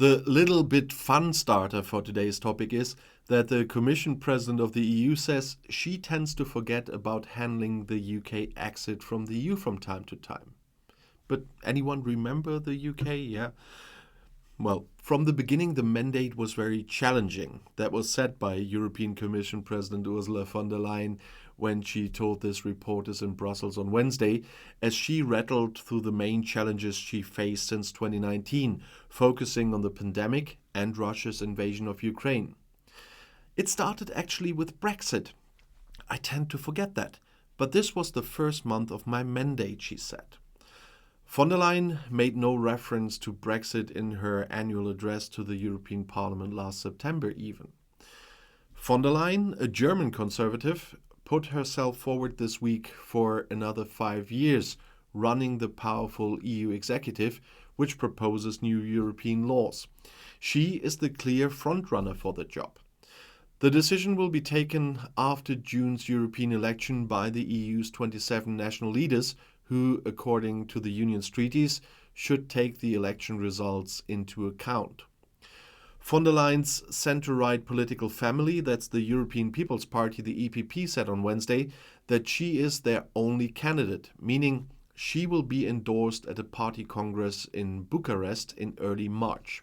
The little bit fun starter for today's topic is that the Commission President of the EU says she tends to forget about handling the UK exit from the EU from time to time. But anyone remember the UK? Yeah. Well, from the beginning, the mandate was very challenging. That was said by European Commission President Ursula von der Leyen when she told this reporters in Brussels on Wednesday, as she rattled through the main challenges she faced since 2019, focusing on the pandemic and Russia's invasion of Ukraine. It started actually with Brexit. I tend to forget that, but this was the first month of my mandate, she said. Von der Leyen made no reference to Brexit in her annual address to the European Parliament last September even. Von der Leyen, a German conservative, put herself forward this week for another 5 years, running the powerful EU executive, which proposes new European laws. She is the clear frontrunner for the job. The decision will be taken after June's European election by the EU's 27 national leaders, who, according to the Union's treaties, should take the election results into account. Von der Leyen's centre-right political family, that's the European People's Party, the EPP, said on Wednesday that she is their only candidate, meaning she will be endorsed at a party congress in Bucharest in early March.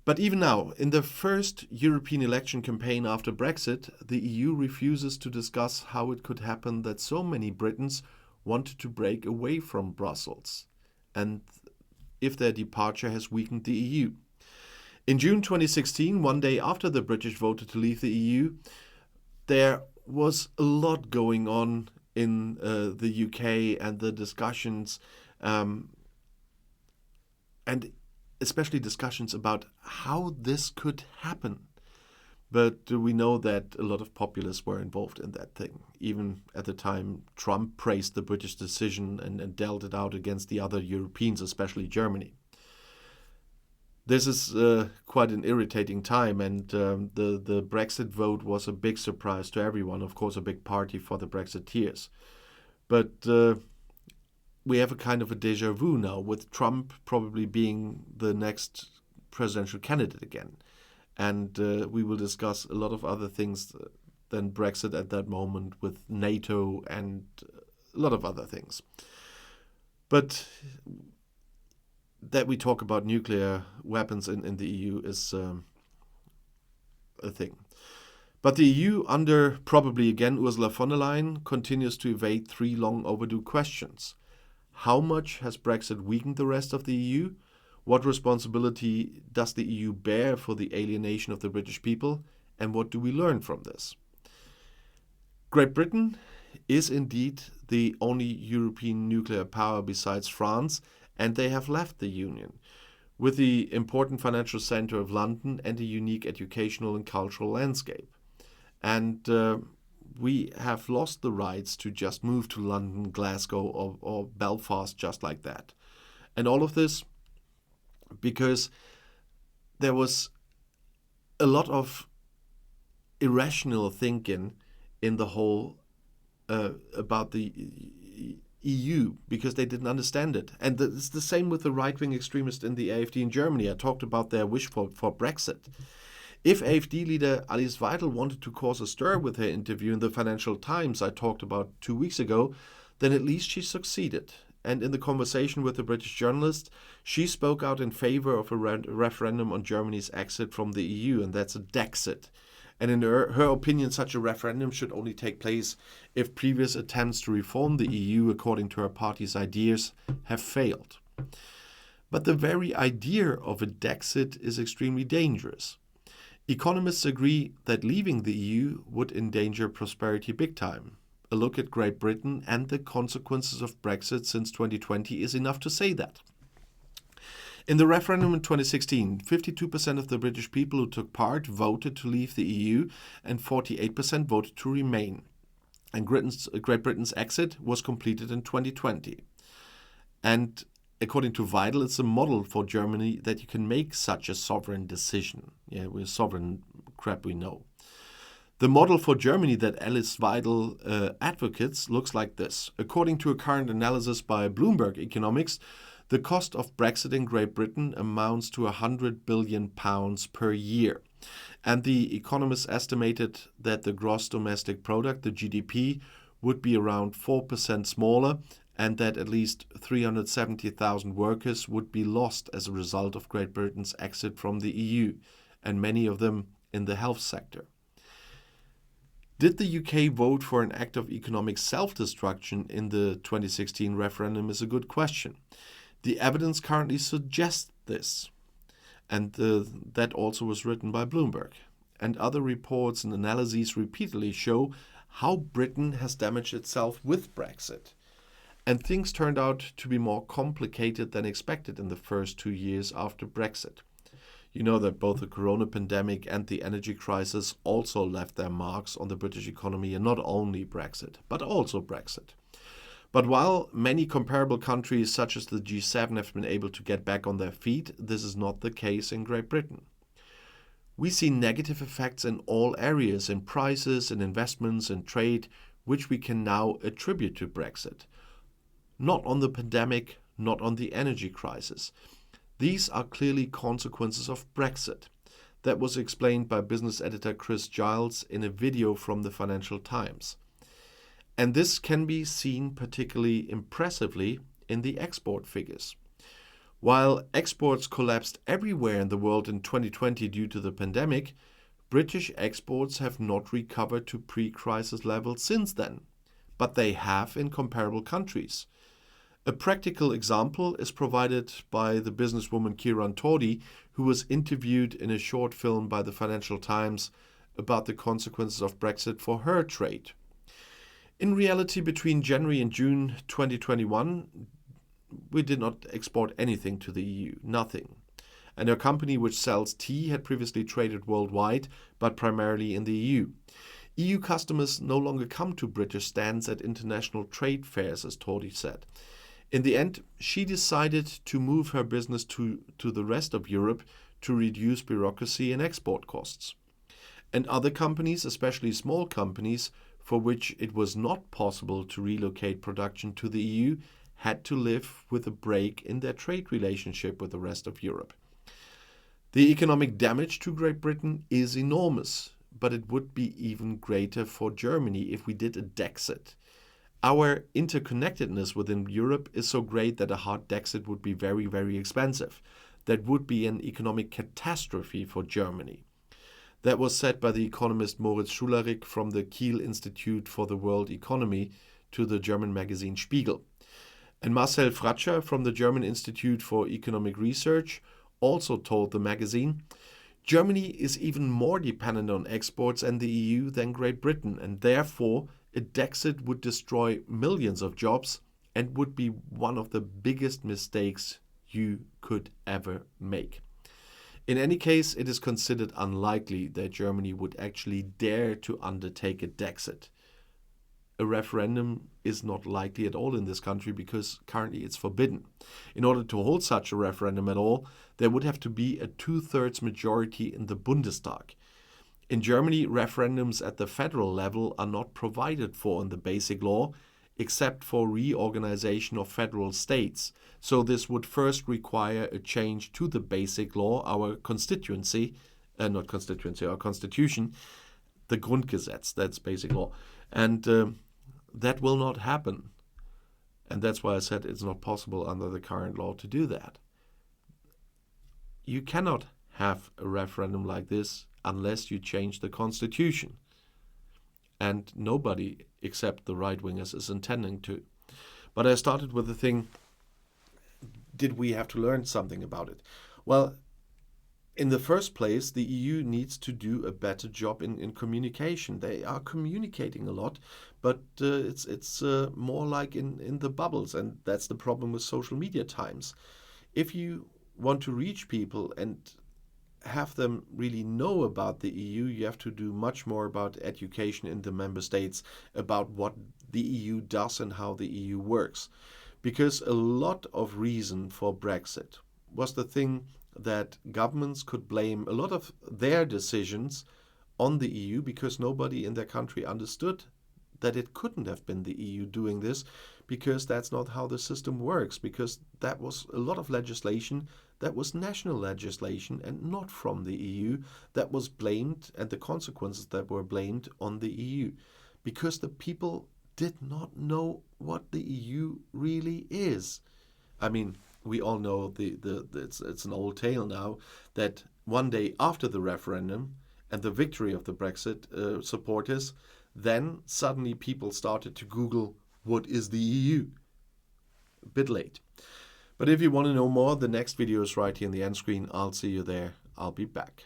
But even now, in the first European election campaign after Brexit, the EU refuses to discuss how it could happen that so many Britons wanted to break away from Brussels, and if their departure has weakened the EU. In June 2016, one day after the British voted to leave the EU, there was a lot going on in the UK and the discussions, and especially discussions about how this could happen. But we know that a lot of populists were involved in that thing. Even at the time, Trump praised the British decision and dealt it out against the other Europeans, especially Germany. This is quite an irritating time, and the Brexit vote was a big surprise to everyone, of course a big party for the Brexiteers. But we have a kind of a déjà vu now, with Trump probably being the next presidential candidate again. And we will discuss a lot of other things than Brexit at that moment, with NATO and a lot of other things. But that we talk about nuclear weapons in the EU is a thing. But the EU, under probably again Ursula von der Leyen, continues to evade 3 long overdue questions. How much has Brexit weakened the rest of the EU? What responsibility does the EU bear for the alienation of the British people? And what do we learn from this? Great Britain is indeed the only European nuclear power besides France, and they have left the Union, with the important financial centre of London and a unique educational and cultural landscape. And we have lost the rights to just move to London, Glasgow or Belfast just like that. And all of this because there was a lot of irrational thinking in the whole about the EU, because they didn't understand it. And it's the same with the right-wing extremists in the AfD in Germany. I talked about their wish for Brexit. If AfD leader Alice Weidel wanted to cause a stir with her interview in the Financial Times I talked about 2 weeks ago, then at least she succeeded. And in the conversation with the British journalist, she spoke out in favor of a referendum on Germany's exit from the EU, and that's a Dexit. And in her opinion, such a referendum should only take place if previous attempts to reform the EU according to her party's ideas have failed. But the very idea of a Dexit is extremely dangerous. Economists agree that leaving the EU would endanger prosperity big time. A look at Great Britain and the consequences of Brexit since 2020 is enough to say that. In the referendum in 2016, 52% of the British people who took part voted to leave the EU and 48% voted to remain. And Great Britain's exit was completed in 2020. And according to Weidel, it's a model for Germany that you can make such a sovereign decision. Yeah, we're sovereign crap, we know. The model for Germany that Alice Weidel advocates looks like this. According to a current analysis by Bloomberg Economics, The cost of Brexit in Great Britain amounts to £100 billion per year. And the economists estimated that the gross domestic product, the GDP, would be around 4% smaller, and that at least 370,000 workers would be lost as a result of Great Britain's exit from the EU, and many of them in the health sector. Did the UK vote for an act of economic self-destruction in the 2016 referendum is a good question. The evidence currently suggests this, and that also was written by Bloomberg. And other reports and analyses repeatedly show how Britain has damaged itself with Brexit. And things turned out to be more complicated than expected in the first 2 years after Brexit. You know that both the corona pandemic and the energy crisis also left their marks on the British economy, and not only Brexit, but also Brexit. But while many comparable countries such as the G7 have been able to get back on their feet, this is not the case in Great Britain. We see negative effects in all areas, in prices, in investments, in trade, which we can now attribute to Brexit. Not on the pandemic, not on the energy crisis. These are clearly consequences of Brexit. That was explained by business editor Chris Giles in a video from the Financial Times. And this can be seen particularly impressively in the export figures. While exports collapsed everywhere in the world in 2020 due to the pandemic, British exports have not recovered to pre-crisis levels since then, but they have in comparable countries. A practical example is provided by the businesswoman Kiran Todi, who was interviewed in a short film by the Financial Times about the consequences of Brexit for her trade. In reality, between January and June 2021, we did not export anything to the EU, nothing. And her company, which sells tea, had previously traded worldwide, but primarily in the EU. EU customers no longer come to British stands at international trade fairs, as Todi said. In the end, she decided to move her business to the rest of Europe to reduce bureaucracy and export costs. And other companies, especially small companies, for which it was not possible to relocate production to the EU, had to live with a break in their trade relationship with the rest of Europe. The economic damage to Great Britain is enormous, but it would be even greater for Germany if we did a Dexit. Our interconnectedness within Europe is so great that a hard Dexit would be very, very expensive. That would be an economic catastrophe for Germany. That was said by the economist Moritz Schullerich from the Kiel Institute for the World Economy to the German magazine Spiegel. And Marcel Fratscher from the German Institute for Economic Research also told the magazine, Germany is even more dependent on exports and the EU than Great Britain, and therefore a Dexit would destroy millions of jobs and would be one of the biggest mistakes you could ever make. In any case, it is considered unlikely that Germany would actually dare to undertake a Dexit. A referendum is not likely at all in this country because currently it's forbidden. In order to hold such a referendum at all, there would have to be a 2/3 majority in the Bundestag. In Germany, referendums at the federal level are not provided for in the Basic Law, except for reorganization of federal states. So this would first require a change to the Basic Law, our constitution, the Grundgesetz, that's Basic Law. And that will not happen. And that's why I said it's not possible under the current law to do that. You cannot have a referendum like this unless you change the constitution. And nobody except the right-wingers is intending to. But I started with the thing, did we have to learn something about it? Well, in the first place, the EU needs to do a better job in communication. They are communicating a lot, but it's more like in the bubbles, and that's the problem with social media times. If you want to reach people and have them really know about the EU, you have to do much more about education in the member states, about what the EU does and how the EU works. Because a lot of reason for Brexit was the thing that governments could blame a lot of their decisions on the EU because nobody in their country understood that it couldn't have been the EU doing this, because that's not how the system works, because that was a lot of legislation that was national legislation and not from the EU that was blamed, and the consequences that were blamed on the EU, because the people did not know what the EU really is. I mean, we all know it's an old tale now that one day after the referendum and the victory of the Brexit supporters, then suddenly people started to Google, what is the EU? A bit late. But if you want to know more, the next video is right here in the end screen. I'll see you there. I'll be back.